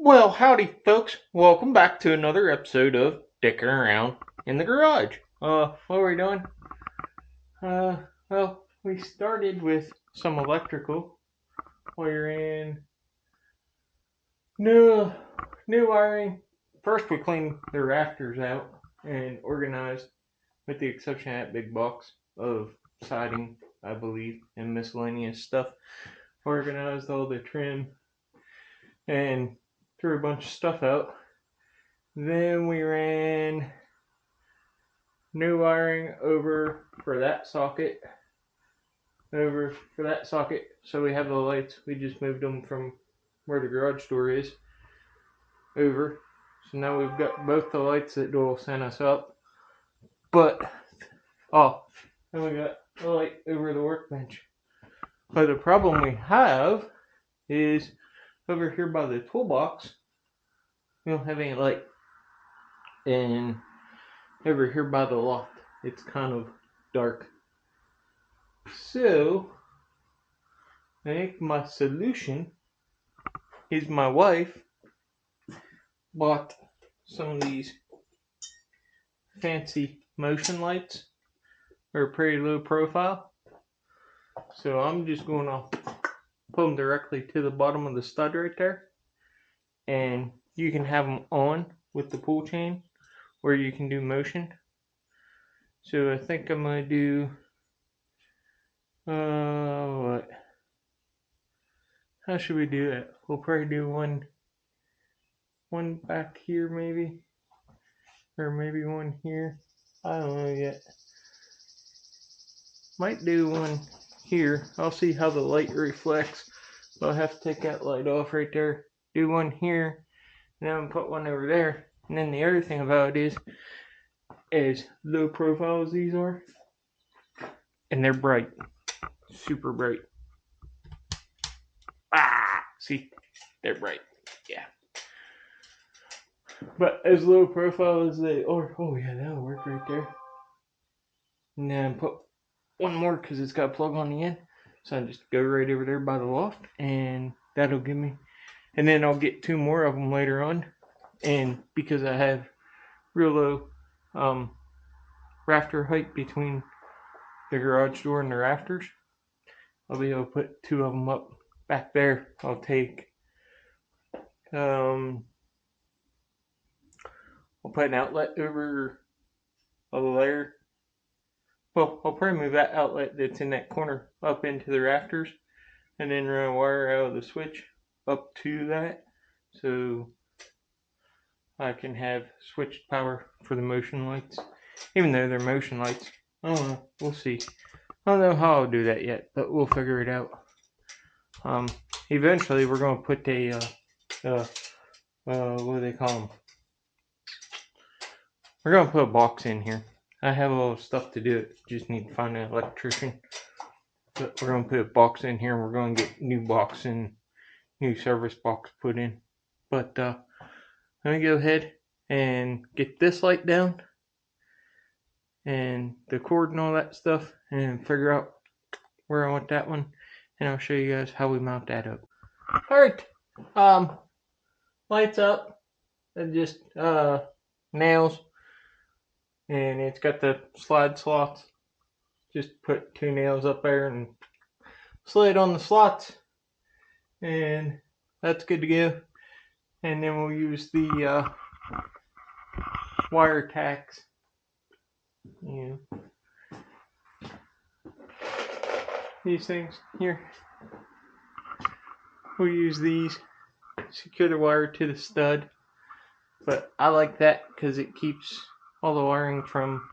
Well, howdy, folks. Welcome back to another episode of Dicking Around in the Garage. What are we doing? Well, we started with some electrical wiring, new wiring. First, we cleaned the rafters out and organized, with the exception of that big box of siding, I believe, and miscellaneous stuff. Organized all the trim and threw a bunch of stuff out. Then we ran new wiring over for that socket. So we have the lights. We just moved them from where the garage door is over. So now we've got both the lights that will send us up. Then we got the light over the workbench. But the problem we have is over here by the toolbox, we don't have any light. And over here by the loft, it's kind of dark. So, I think my solution is my wife bought some of these fancy motion lights. They're pretty low profile. So I'm just going to put them directly to the bottom of the stud right there. And you can have them on with the pull chain, or you can do motion. So I think I'm going to do, how should we do it? We'll probably do one back here maybe, or maybe one here. I don't know yet. Might do one here. I'll see how the light reflects. I'll have to take that light off right there. Do one here, and then put one over there. And then the other thing about it is as low profile as these are, and they're bright, super bright. See, they're bright. Yeah. But as low profile as they are, oh yeah, that'll work right there. And then put one more because it's got a plug on the end. So I just go right over there by the loft, and that'll give me. And then I'll get two more of them later on. And because I have real low rafter height between the garage door and the rafters, I'll be able to put two of them up back there. I'll take I'll put an outlet over a layer. Well, I'll probably move that outlet that's in that corner up into the rafters, and then run a wire out of the switch up to that, so I can have switched power for the motion lights, even though they're motion lights. I don't know. We'll see. I don't know how I'll do that yet, but we'll figure it out. Eventually, we're going to put what do they call them? We're going to put a box in here. I have a little stuff to do it. Just need to find an electrician. But we're going to put a box in here, and we're going to get new box and new service box put in. But let me go ahead and get this light down and the cord and all that stuff, and figure out where I want that one, and I'll show you guys how we mount that up. Alright, lights up, and just nails, and it's got the slide slots. Just put two nails up there and slide on the slots, and that's good to go. And then we'll use the wire tacks. These things here. We'll use these, secure the wire to the stud. But I like that because it keeps all the wiring from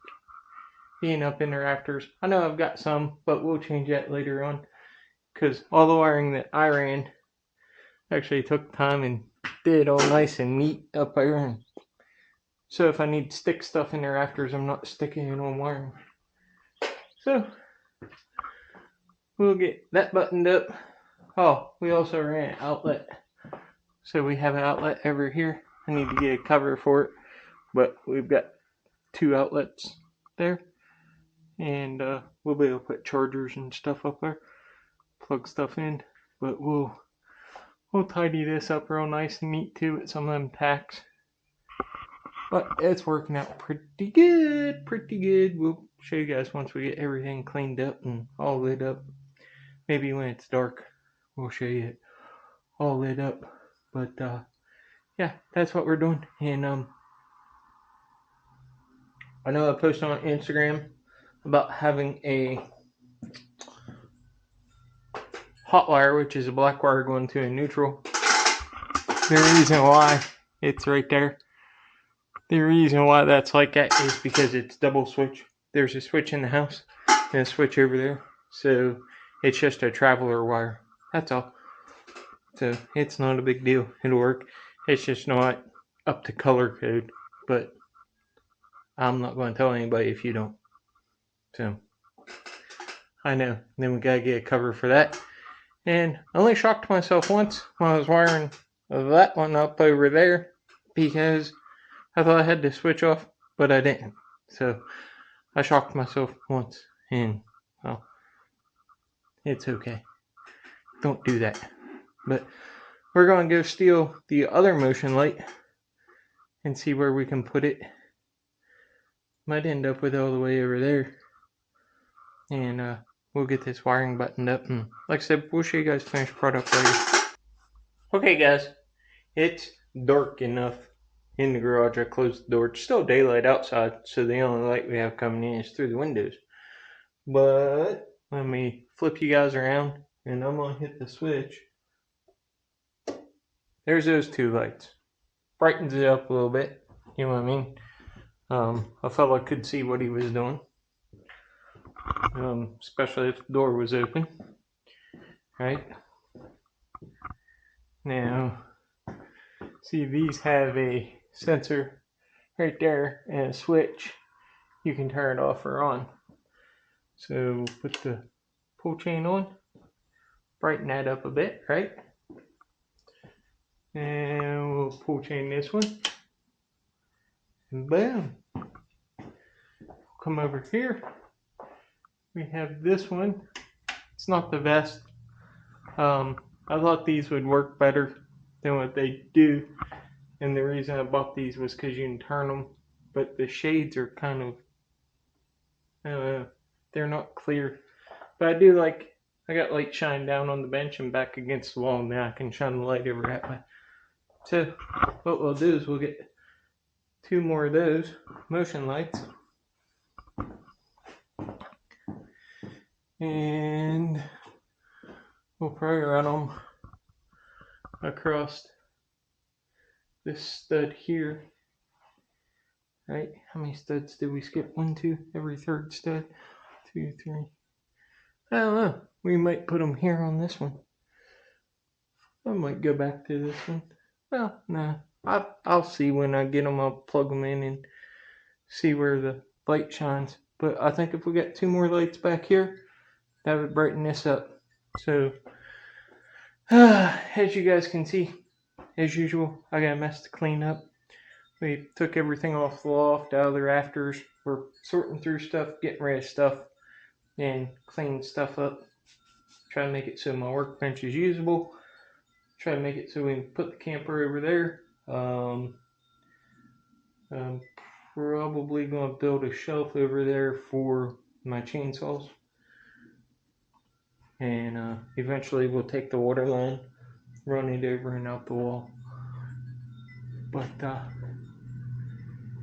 being up in the rafters. I know I've got some, but we'll change that later on, because all the wiring that I ran actually took time and did all nice and neat up there. And so if I need to stick stuff in the rafters, I'm not sticking it on wiring. So we'll get that buttoned up. Oh, we also ran an outlet. So we have an outlet over here. I need to get a cover for it, but we've got two outlets there. And we'll be able to put chargers and stuff up there, plug stuff in. But we'll We'll tidy this up real nice and neat too with some of them tacks. But it's working out pretty good, pretty good. We'll show you guys once we get everything cleaned up and all lit up. Maybe when it's dark, we'll show you it all lit up. But yeah, that's what we're doing. And I know I posted on Instagram about having a hot wire, which is a black wire going to a neutral. The reason why it's right there, the reason why that's like that is because it's double switch. There's a switch in the house and a switch over there. So it's just a traveler wire. That's all. So it's not a big deal. It'll work. It's just not up to color code. But I'm not going to tell anybody if you don't. So I know. Then we got to get a cover for that. And I only shocked myself once when I was wiring that one up over there because I thought I had to switch off, but I didn't. So I shocked myself once, and well, it's okay. Don't do that. But we're going to go steal the other motion light and see where we can put it. Might end up with it all the way over there. And we'll get this wiring buttoned up. And like I said, we'll show you guys finished product later. Okay, guys. It's dark enough in the garage. I closed the door. It's still daylight outside, so the only light we have coming in is through the windows. But let me flip you guys around, and I'm going to hit the switch. There's those two lights. Brightens it up a little bit. You know what I mean? A fella could see what he was doing. Especially if the door was open. Right? Now, see, these have a sensor right there and a switch. You can turn it off or on. So put the pull chain on, brighten that up a bit, right? And we'll pull chain this one, and boom. Come over here. We have this one. It's not the best. I thought these would work better than what they do. And the reason I bought these was because you can turn them, but the shades are kind of, they're not clear. But I do like, I got light shine down on the bench and back against the wall. Now I can shine the light over that way. So what we'll do is we'll get 2 more of those motion lights. And we'll probably run them across this stud here. Right? How many studs did we skip? 1, 2, every third stud. 2, 3. I don't know. We might put them here on this one. I might go back to this one. Well, nah. I'll see when I get them. I'll plug them in and see where the light shines. But I think if we got 2 more lights back here, that would brighten this up. So, as you guys can see, as usual, I got a mess to clean up. We took everything off the loft, out of the rafters. We're sorting through stuff, getting rid of stuff, and cleaning stuff up. Try to make it so my workbench is usable. Try to make it so we can put the camper over there. I'm probably going to build a shelf over there for my chainsaws. And eventually we'll take the water line, run it over and out the wall. But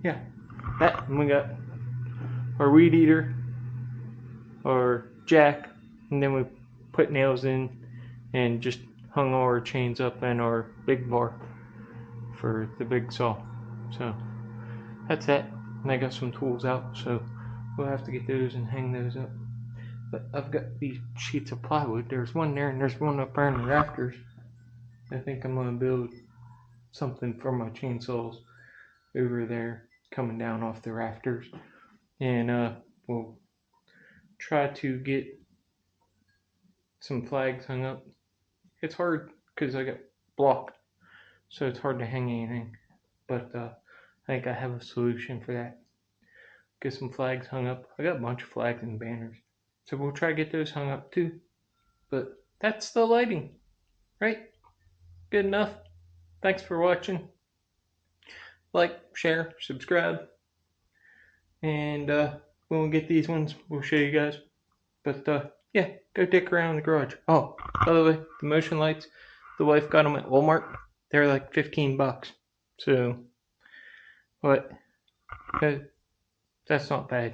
yeah, that, and we got our weed eater, our jack, and then we put nails in and just hung all our chains up and our big bar for the big saw. So that's it. And I got some tools out, so we'll have to get those and hang those up. But I've got these sheets of plywood. There's one there and there's one up there in the rafters. I think I'm going to build something for my chainsaws over there coming down off the rafters. And we'll try to get some flags hung up. It's hard because I got blocked, so it's hard to hang anything. But I think I have a solution for that. Get some flags hung up. I got a bunch of flags and banners. So we'll try to get those hung up too. But that's the lighting, right? good enough. Thanks for watching. Like, share, subscribe. And when we get these ones, we'll show you guys. But yeah, go dick around the garage. Oh, by the way, the motion lights, the wife got them at Walmart. They're like $15. So, but that's not bad.